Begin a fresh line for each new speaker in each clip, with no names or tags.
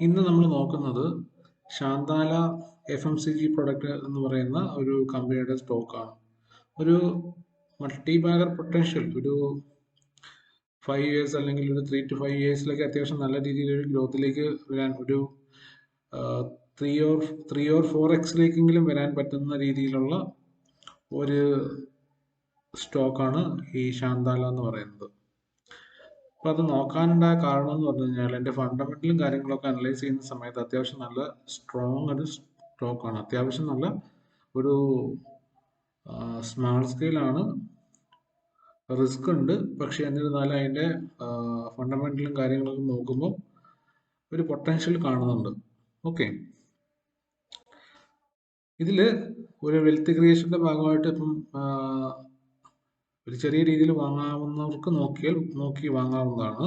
ഇന്ന് നമ്മൾ നോക്കുന്നത് ശാന്താല FMCG പ്രൊഡക്റ്റ് എന്ന് പറയുന്ന ഒരു കമ്പനിയുടെ സ്റ്റോക്കാണ്. ഒരു മൾട്ടി ബാഗർ പൊട്ടൻഷ്യൽ ഒരു 5 ഇയേഴ്സ് അല്ലെങ്കിൽ ഒരു 3 to 5 ഇയേഴ്സിലേക്ക് അത്യാവശ്യം നല്ല രീതിയിൽ ഒരു ഗ്രോത്തിലേക്ക് വരാൻ ഒരു 3 or 4x വരാൻ പറ്റുന്ന രീതിയിലുള്ള ഒരു സ്റ്റോക്കാണ് ഈ ശാന്താല എന്ന് പറയുന്നത്. അപ്പോൾ അത് നോക്കാനുണ്ടായ കാരണം എന്ന് പറഞ്ഞു കഴിഞ്ഞാൽ എൻ്റെ ഫണ്ടമെന്റലും കാര്യങ്ങളൊക്കെ അനലൈസ് ചെയ്യുന്ന സമയത്ത് അത്യാവശ്യം നല്ല സ്ട്രോങ് ഒരു സ്റ്റോക്കാണ്. അത്യാവശ്യം നല്ല ഒരു സ്മാൾ സ്കെയിലാണ്, റിസ്ക് ഉണ്ട്. പക്ഷെ എന്നിരുന്നാലും അതിൻ്റെ ഫണ്ടമെന്റലും കാര്യങ്ങളൊക്കെ നോക്കുമ്പോൾ ഒരു പൊട്ടൻഷ്യൽ കാണുന്നുണ്ട്. ഓക്കെ, ഇതിൽ ഒരു വെൽത്ത് ക്രിയേഷൻ്റെ ഭാഗമായിട്ട് ഇപ്പം ഒരു ചെറിയ രീതിയിൽ വാങ്ങാവുന്നവർക്ക് നോക്കി വാങ്ങാവുന്നതാണ്.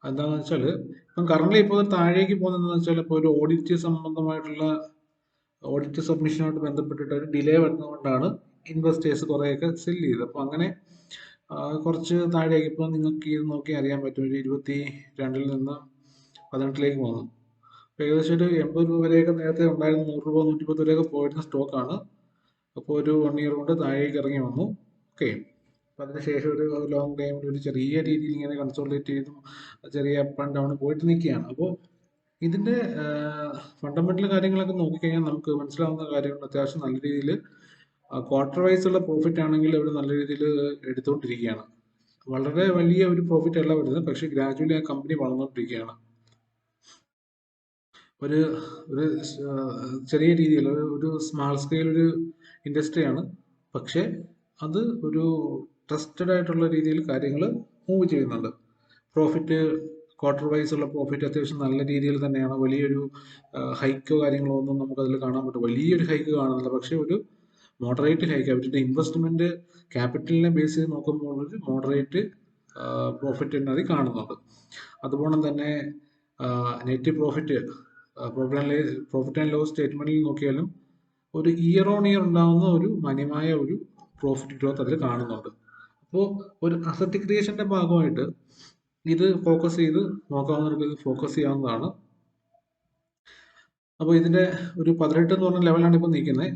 എന്താണെന്ന് വെച്ചാൽ ഇപ്പം കറന്റ് ഇപ്പോൾ താഴേക്ക് പോകുന്നതെന്ന് വെച്ചാൽ ഇപ്പോൾ ഒരു ഓഡിറ്റ് സംബന്ധമായിട്ടുള്ള ഓഡിറ്റ് സബ്മിഷനുമായിട്ട് ബന്ധപ്പെട്ടിട്ട് ഒരു ഡിലേ വരുന്നതുകൊണ്ടാണ് ഇൻവെസ്റ്റേഴ്സ് കുറേയൊക്കെ സെല്ല് ചെയ്തത്. അപ്പോൾ അങ്ങനെ കുറച്ച് താഴേക്ക് ഇപ്പോൾ നിങ്ങൾക്ക് ഇത് നോക്കി അറിയാൻ പറ്റും, ഒരു 22 നിന്ന് 18 പോകുന്നു. അപ്പോൾ ഏകദേശം ഒരു 80 രൂപ വരെയൊക്കെ നേരത്തെ ഉണ്ടായിരുന്ന, 100 രൂപ 110 വരെയൊക്കെ പോയിരുന്ന സ്റ്റോക്കാണ്. അപ്പോൾ ഒരു 1 ഇയർ കൊണ്ട് താഴേക്ക് ഇറങ്ങി വന്നു. ഓക്കെ, അപ്പം അതിനുശേഷം ഒരു ലോങ് ടൈമിൽ ഒരു ചെറിയ രീതിയിൽ ഇങ്ങനെ കൺസോളിഡേറ്റ് ചെയ്തും ചെറിയ അപ്പ് ആൻഡ് ഡൗൺ പോയിട്ട് നിൽക്കുകയാണ്. അപ്പോൾ ഇതിൻ്റെ ഫണ്ടമെന്റൽ കാര്യങ്ങളൊക്കെ നോക്കിക്കഴിഞ്ഞാൽ നമുക്ക് മനസ്സിലാവുന്ന കാര്യങ്ങൾ അത്യാവശ്യം നല്ല രീതിയിൽ ക്വാർട്ടർ വൈസ് ഉള്ള പ്രോഫിറ്റ് ആണെങ്കിൽ അവർ നല്ല രീതിയിൽ എടുത്തുകൊണ്ടിരിക്കുകയാണ്. വളരെ വലിയ ഒരു പ്രോഫിറ്റ് അല്ല വരുന്നത്, പക്ഷേ ഗ്രാജുവലി ആ കമ്പനി വളർന്നുകൊണ്ടിരിക്കുകയാണ്. ഒരു ഒരു ചെറിയ രീതിയിൽ ഒരു സ്മാൾ സ്കെയിൽ ഒരു ഇൻഡസ്ട്രിയാണ്, പക്ഷേ അത് ഒരു ട്രസ്റ്റഡ് ആയിട്ടുള്ള രീതിയിൽ കാര്യങ്ങൾ മൂവ് ചെയ്യുന്നുണ്ട്. പ്രോഫിറ്റ് ക്വാർട്ടർ വൈസ് ഉള്ള പ്രോഫിറ്റ് അത്യാവശ്യം നല്ല രീതിയിൽ തന്നെയാണ്. വലിയൊരു ഹൈക്കോ കാര്യങ്ങളോ ഒന്നും നമുക്കതിൽ കാണാൻ പറ്റും. വലിയൊരു ഹൈക്ക് കാണുന്നില്ല, പക്ഷേ ഒരു മോഡറേറ്റ് ഹൈക്ക്. അവരുടെ ഇൻവെസ്റ്റ്മെന്റ് ക്യാപിറ്റലിനെ ബേസ് ചെയ്ത് നോക്കുമ്പോൾ ഒരു മോഡറേറ്റ് പ്രോഫിറ്റ് തന്നെ അത് കാണുന്നുണ്ട്. അതുപോലെ തന്നെ net profit profit and loss സ്റ്റേറ്റ്മെന്റിൽ നോക്കിയാലും ഒരു ഇയർ ഓൺ ഇയർ ഉണ്ടാകുന്ന ഒരു മാന്യമായ ഒരു പ്രോഫിറ്റ് ഗ്രോത്ത് അതിൽ കാണുന്നുണ്ട്. അപ്പോൾ ഒരു അസറ്റ് ക്രിയേഷന്റെ ഭാഗമായിട്ട് ഇത് ഫോക്കസ് ചെയ്ത് നോക്കാവുന്നവർക്ക് ഇത് ഫോക്കസ് ചെയ്യാവുന്നതാണ്. അപ്പോൾ ഇതിന്റെ ഒരു 18 എന്ന് പറഞ്ഞ ലെവലാണ് ഇപ്പോൾ നിൽക്കുന്നത്.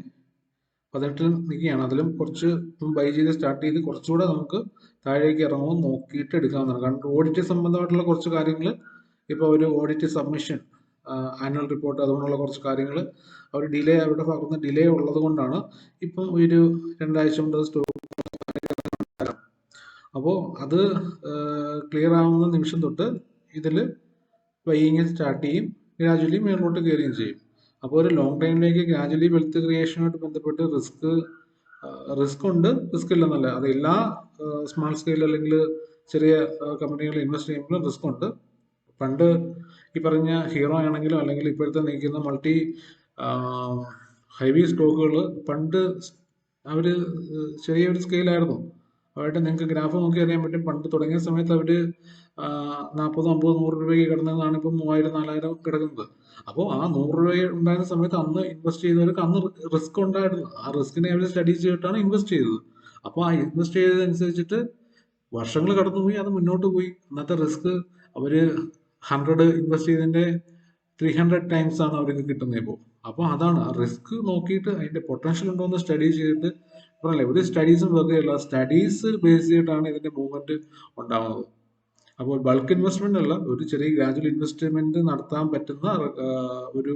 18 നിൽക്കുകയാണ്. അതിലും കുറച്ച് ബൈ ചെയ്ത് സ്റ്റാർട്ട് ചെയ്ത് കുറച്ചുകൂടെ നമുക്ക് താഴേക്ക് ഇറങ്ങുമ്പോൾ നോക്കിയിട്ട് എടുക്കാവുന്നതാണ്. കാരണം ഓഡിറ്റ് സംബന്ധമായിട്ടുള്ള കുറച്ച് കാര്യങ്ങൾ, ഇപ്പോൾ ഒരു ഓഡിറ്റ് സബ്മിഷൻ, ആനുവൽ റിപ്പോർട്ട്, അതുകൊണ്ടുള്ള കുറച്ച് കാര്യങ്ങൾ അവർ ഡിലേ, അവരുടെ ഭാഗത്ത് നിന്ന് ഡിലേ ഉള്ളത് കൊണ്ടാണ് ഇപ്പം ഒരു 2 ആഴ്ച കൊണ്ട് സ്റ്റോക്ക്. അപ്പോൾ അത് ക്ലിയർ ആവുന്ന നിമിഷം തൊട്ട് ഇതിൽ ബൈയിങ് സ്റ്റാർട്ട് ചെയ്യും, ഗ്രാജുവലി മേലോട്ട് കയറുകയും ചെയ്യും. അപ്പോൾ ഒരു ലോങ് ടൈമിലേക്ക് ഗ്രാജുവലി വെൽത്ത് ക്രിയേഷനുമായിട്ട് ബന്ധപ്പെട്ട് റിസ്ക് ഉണ്ട്, റിസ്ക് ഇല്ലെന്നല്ല. അത് എല്ലാ സ്മാൾ സ്കെയിൽ അല്ലെങ്കിൽ ചെറിയ കമ്പനികൾ ഇൻവെസ്റ്റ് ചെയ്യുമ്പോഴും റിസ്ക് ഉണ്ട്. പണ്ട് ഈ പറഞ്ഞ ഹീറോ ആണെങ്കിലും അല്ലെങ്കിൽ ഇപ്പോഴത്തെ നിൽക്കുന്ന മൾട്ടി ഹൈവി സ്റ്റോക്കുകൾ പണ്ട് അവർ ചെറിയൊരു സ്കെയിലായിരുന്നു. അവരുടെ നിങ്ങൾക്ക് ഗ്രാഫ് നോക്കി അറിയാൻ പറ്റും. പണ്ട് തുടങ്ങിയ സമയത്ത് അവർ 40, 50, 100 രൂപയ്ക്ക് കിടന്നതാണ് ഇപ്പം 3000, 4000 കിടക്കുന്നത്. അപ്പോൾ ആ 100 രൂപ ഉണ്ടായിരുന്ന സമയത്ത് അന്ന് ഇൻവെസ്റ്റ് ചെയ്തവർക്ക് അന്ന് റിസ്ക് ഉണ്ടായിരുന്നു. ആ റിസ്കിനെ അവർ സ്റ്റഡി ചെയ്തിട്ടാണ് ഇൻവെസ്റ്റ് ചെയ്തത്. അപ്പോൾ ആ ഇൻവെസ്റ്റ് ചെയ്തതനുസരിച്ചിട്ട് വർഷങ്ങൾ കടന്നുപോയി, അത് മുന്നോട്ട് പോയി. അന്നത്തെ റിസ്ക് അവർ 100 ഇൻവെസ്റ്റ് ചെയ്തതിൻ്റെ 300 ടൈംസ് ആണ് അവർക്ക് കിട്ടുന്നത് ഇപ്പോൾ. അപ്പോൾ അതാണ് ആ റിസ്ക് നോക്കിയിട്ട് അതിൻ്റെ പൊട്ടൻഷ്യൽ ഉണ്ടോ എന്ന് സ്റ്റഡി ചെയ്തിട്ട് പറഞ്ഞില്ലേ, ഒരു സ്റ്റഡീസും വെറുതെ അല്ല, സ്റ്റഡീസ് ബേസ് ചെയ്തിട്ടാണ് ഇതിന്റെ മൂവ്മെന്റ് ഉണ്ടാവുന്നത്. അപ്പോൾ ബൾക്ക് ഇൻവെസ്റ്റ്മെന്റ് അല്ല, ഒരു ചെറിയ ഗ്രാജുവൽ ഇൻവെസ്റ്റ്മെന്റ് നടത്താൻ പറ്റുന്ന ഒരു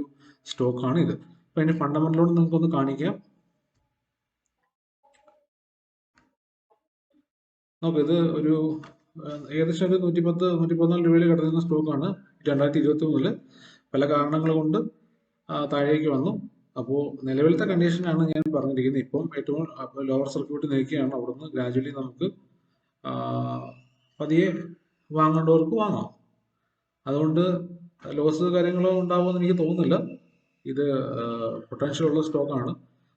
സ്റ്റോക്കാണ് ഇത്. അപ്പൊ അതിന്റെ ഫണ്ടമെന്റലോട് നിങ്ങൾക്കൊന്ന് കാണിക്കാം. നോക്കാം, ഇത് ഒരു ഏകദേശം ഒരു 110, 114 രൂപയിൽ കിടന്നിരുന്ന സ്റ്റോക്കാണ്. 2023 പല കാരണങ്ങൾ കൊണ്ട് താഴേക്ക് വന്നു. അപ്പോൾ നിലവിലത്തെ കണ്ടീഷനാണ് ഞാൻ പറഞ്ഞിരിക്കുന്നത്. ഇപ്പം ഏറ്റവും ലോവർ സർക്യൂട്ട് നിൽക്കുകയാണ്. അവിടുന്ന് ഗ്രാജുവലി നമുക്ക് പതിയെ വാങ്ങേണ്ടവർക്ക് വാങ്ങാം. അതുകൊണ്ട് ലോസ് കാര്യങ്ങളോ ഉണ്ടാകുമെന്ന് എനിക്ക് തോന്നുന്നില്ല. ഇത് പൊട്ടൻഷ്യൽ ഉള്ള സ്റ്റോക്കാണ്.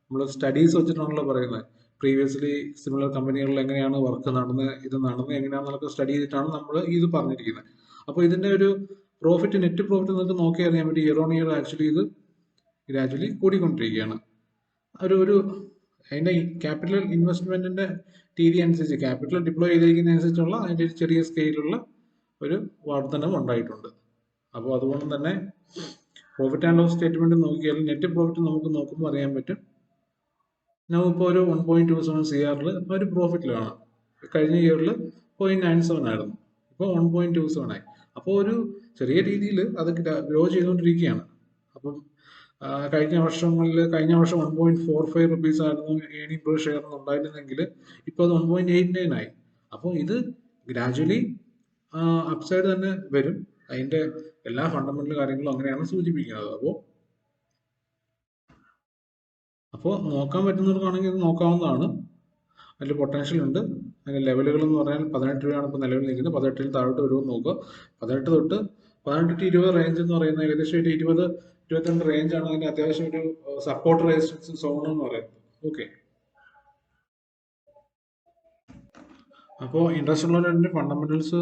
നമ്മൾ സ്റ്റഡീസ് വെച്ചിട്ടാണല്ലോ പറയുന്നത്. പ്രീവിയസ്ലി സിമിലർ കമ്പനികളിൽ എങ്ങനെയാണ് വർക്ക് നടന്നത്, ഇത് നടന്നത് എങ്ങനെയാണെന്നൊക്കെ സ്റ്റഡി ചെയ്തിട്ടാണ് നമ്മൾ ഇത് പറഞ്ഞിരിക്കുന്നത്. അപ്പോൾ ഇതിന്റെ ഒരു പ്രോഫിറ്റ്, നെറ്റ് പ്രോഫിറ്റ് നിങ്ങൾക്ക് നോക്കി അറിയാൻ പറ്റും. ഇയർ ഓൺ ഇയർ ആക്ച്വലി ഇത് ഗ്രാജുവലി കൂടിക്കൊണ്ടിരിക്കുകയാണ്. ഒരു അതിൻ്റെ ക്യാപിറ്റൽ ഇൻവെസ്റ്റ്മെന്റിന്റെ രീതി അനുസരിച്ച്, ക്യാപിറ്റൽ ഡിപ്ലോയ് ചെയ്തിരിക്കുന്ന അനുസരിച്ചുള്ള അതിൻ്റെ ഒരു ചെറിയ സ്കെയിലുള്ള ഒരു വർധനം ഉണ്ടായിട്ടുണ്ട്. അപ്പോൾ അതുകൊണ്ട് തന്നെ പ്രോഫിറ്റ് ആൻഡ് ലോസ് സ്റ്റേറ്റ്മെന്റ് നോക്കിയാൽ നെറ്റ് പ്രോഫിറ്റ് നമുക്ക് നോക്കുമ്പോൾ അറിയാൻ പറ്റും. നമുക്കിപ്പോൾ ഒരു 1.27 CRൽ ഒരു പ്രോഫിറ്റിൽ കാണാം. കഴിഞ്ഞ ഇയറിൽ 0.97 ആയിരുന്നു, ഇപ്പോൾ 1.27 ആയി. അപ്പോൾ ഒരു ചെറിയ രീതിയിൽ അത് ഗ്രോ ചെയ്തുകൊണ്ടിരിക്കുകയാണ്. അപ്പം കഴിഞ്ഞ വർഷം 1.45 റുപ്പീസ് ആയിരുന്നു ഏണിംഗ് പെർ ഷെയർ ഉണ്ടായിരുന്നെങ്കിൽ ഇപ്പോൾ അത് 1.89 ആയി. അപ്പോൾ ഇത് ഗ്രാജുവലി അപ്സൈഡ് തന്നെ വരും. അതിന്റെ എല്ലാ ഫണ്ടമെന്റൽ കാര്യങ്ങളും അങ്ങനെയാണ് സൂചിപ്പിക്കുന്നത്. അപ്പോൾ നോക്കാൻ പറ്റുന്നവർക്കാണെങ്കിൽ ഇത് നോക്കാവുന്നതാണ്. അതിൽ പൊട്ടൻഷ്യൽ ഉണ്ട്. അതിന്റെ ലെവലുകൾ എന്ന് പറഞ്ഞാൽ 18 രൂപയാണ് ഇപ്പോൾ നിലവിൽ നിൽക്കുന്നത്. 18 താഴോട്ട് വരുമെന്ന് നോക്കുക. 18 തൊട്ട് 18 to 20 റേഞ്ച് എന്ന് പറയുന്നത് ഏകദേശം ഒരു 20-22 റേഞ്ചാണ്. അതിന്റെ അത്യാവശ്യം ഒരു സപ്പോർട്ട് റെസിസ്റ്റൻസ് സോൺ എന്ന് പറയുന്നത്. ഓക്കെ, അപ്പോൾ ഇൻട്രസ്റ്റ് ഉള്ളവരുടെ ഫണ്ടമെന്റൽസ്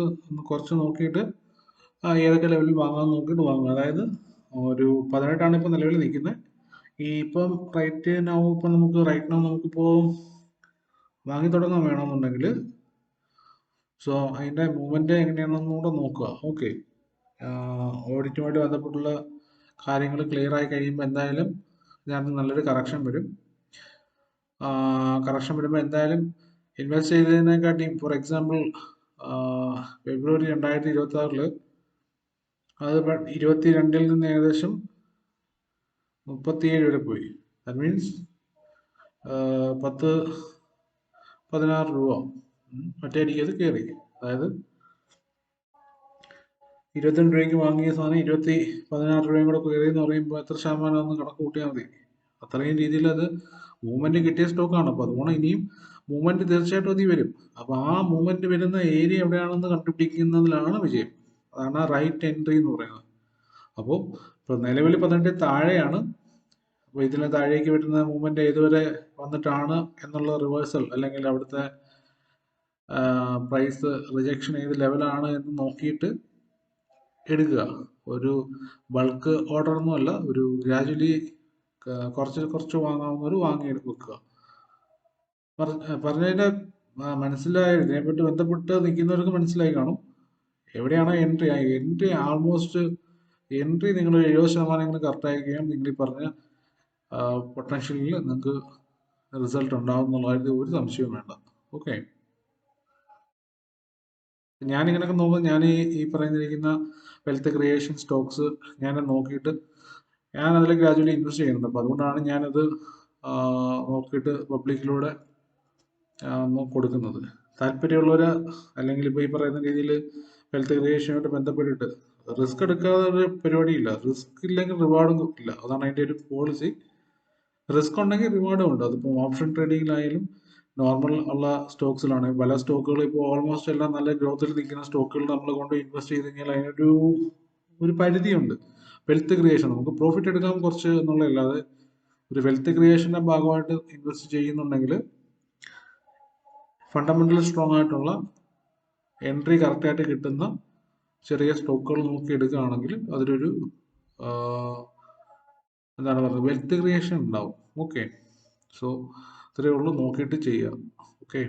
കുറച്ച് നോക്കിയിട്ട് ഏതൊക്കെ ലെവലിൽ വാങ്ങാൻ നോക്കിയിട്ട് വാങ്ങുക. അതായത് ഒരു 18 ഇപ്പോൾ നിലവിൽ നിൽക്കുന്നത്. ഇപ്പം റൈറ്റ് നൗ ഇപ്പം നമുക്കിപ്പോൾ വാങ്ങി തുടങ്ങാൻ വേണമെന്നുണ്ടെങ്കിൽ സോ അതിൻ്റെ മൂവ്മെൻറ്റ് എങ്ങനെയാണെന്നും കൂടെ നോക്കുക. ഓക്കെ, ഓഡിറ്റുമായിട്ട് ബന്ധപ്പെട്ടുള്ള കാര്യങ്ങൾ ക്ലിയർ ആയി കഴിയുമ്പോൾ എന്തായാലും ഇതിനകത്ത് നല്ലൊരു കറക്ഷൻ വരും. കറക്ഷൻ വരുമ്പോൾ എന്തായാലും ഇൻവെസ്റ്റ് ചെയ്തതിനെക്കാട്ടിയും ഫോർ എക്സാമ്പിൾ ഫെബ്രുവരി 2026 അത് 22 നിന്ന് ഏകദേശം 37 വരെ പോയി. ദാറ്റ് മീൻസ് 10-16 രൂപ ഒറ്റയടിക്ക് അത് കയറി. അതായത് 22 രൂപയ്ക്ക് വാങ്ങിയ സാധനം 16 രൂപയും കൂടെ കയറി എന്ന് പറയുമ്പോൾ എത്ര ശതമാനം ഒന്ന് കണക്ക് കൂട്ടിയാൽ മതി. അത്രയും രീതിയിൽ അത് മൂവ്മെന്റ് കിട്ടിയ സ്റ്റോക്കാണ്. അപ്പോൾ അതുകൊണ്ട് ഇനിയും മൂവ്മെന്റ് തീർച്ചയായിട്ടും അതി വരും. അപ്പോൾ ആ മൂവ്മെന്റ് വരുന്ന ഏരിയ എവിടെയാണെന്ന് കണ്ടുപിടിക്കുന്നതിലാണ് വിജയം. അതാണ് റൈറ്റ് എൻട്രി എന്ന് പറയുന്നത്. അപ്പോൾ ഇപ്പോൾ നിലവിൽ 18 താഴെയാണ്. അപ്പോൾ ഇതിന് താഴേക്ക് വരുന്ന മൂവ്മെന്റ് ഏതുവരെ വന്നിട്ടാണ് എന്നുള്ള റിവേഴ്സൽ അല്ലെങ്കിൽ അവിടുത്തെ പ്രൈസ് റിജക്ഷൻ ഏത് ലെവലാണ് എന്ന് നോക്കിയിട്ട് എടുക്കുക. ഒരു ബൾക്ക് ഓർഡർ ഒന്നുമല്ല, ഒരു ഗ്രാജുവലി കുറച്ച് വാങ്ങാവുന്നവർ വാങ്ങി വെക്കുക. പറഞ്ഞതിൻ്റെ മനസ്സിലായി, ഇതിനെപ്പറ്റി ബന്ധപ്പെട്ട് നിൽക്കുന്നവർക്ക് മനസ്സിലായി കാണും എവിടെയാണ് എൻട്രി ആൾമോസ്റ്റ് എൻട്രി നിങ്ങൾ 70% കറക്റ്റ് ആയിരിക്കുകയും നിങ്ങൾ ഈ പറഞ്ഞ പൊട്ടൻഷ്യലിൽ നിങ്ങൾക്ക് റിസൾട്ട് ഉണ്ടാവും എന്നുള്ള കാര്യത്തിൽ ഒരു സംശയവും വേണ്ട. ഓക്കെ, ഞാനിങ്ങനെയൊക്കെ നോക്കുമ്പോൾ ഞാൻ ഈ പറയുന്നിരിക്കുന്ന വെൽത്ത് ക്രിയേഷൻ സ്റ്റോക്സ് ഞാൻ നോക്കിയിട്ട് ഞാൻ അതിൽ ഗ്രാജുവലി ഇൻവെസ്റ്റ് ചെയ്യുന്നുണ്ട്. അപ്പോൾ അതുകൊണ്ടാണ് ഞാനത് നോക്കിയിട്ട് പബ്ലിക്കിലൂടെ കൊടുക്കുന്നത്. താല്പര്യമുള്ളവർ അല്ലെങ്കിൽ ഇപ്പോൾ ഈ പറയുന്ന രീതിയിൽ വെൽത്ത് ക്രിയേഷനുമായിട്ട് ബന്ധപ്പെട്ടിട്ട് റിസ്ക് എടുക്കാതെ ഒരു പരിപാടിയില്ല. റിസ്ക് ഇല്ലെങ്കിൽ റിവാർഡും ഇല്ല. അതാണ് അതിൻ്റെ ഒരു പോളിസി. റിസ്ക് ഉണ്ടെങ്കിൽ റിവാർഡും ഉണ്ട്. അതിപ്പോൾ ഓപ്ഷൻ ട്രേഡിങ്ങിലായാലും നോർമൽ ഉള്ള സ്റ്റോക്സിലാണെങ്കിൽ പല സ്റ്റോക്കുകൾ ഇപ്പോൾ ഓൾമോസ്റ്റ് എല്ലാം നല്ല ഗ്രോത്തിൽ നിൽക്കുന്ന സ്റ്റോക്കുകൾ നമ്മൾ കൊണ്ട് ഇൻവെസ്റ്റ് ചെയ്ത് കഴിഞ്ഞാൽ അതിനൊരു പരിധിയുണ്ട്. വെൽത്ത് ക്രിയേഷൻ നമുക്ക് പ്രോഫിറ്റ് എടുക്കാൻ കുറച്ച് എന്നുള്ളതല്ലാതെ ഒരു വെൽത്ത് ക്രിയേഷൻ്റെ ഭാഗമായിട്ട് ഇൻവെസ്റ്റ് ചെയ്യുന്നുണ്ടെങ്കിൽ ഫണ്ടമെന്റൽ സ്ട്രോങ് ആയിട്ടുള്ള എൻട്രി കറക്റ്റായിട്ട് കിട്ടുന്ന ചെറിയ സ്റ്റോക്കുകൾ നോക്കി എടുക്കുകയാണെങ്കിൽ അതിലൊരു എന്താണ് പറയുന്നത് വെൽത്ത് ക്രിയേഷൻ ഉണ്ടാവും. ഓക്കെ, സോ ഇത്രയേ ഉള്ളൂ, നോക്കിയിട്ട് ചെയ്യുക. ഓക്കെ.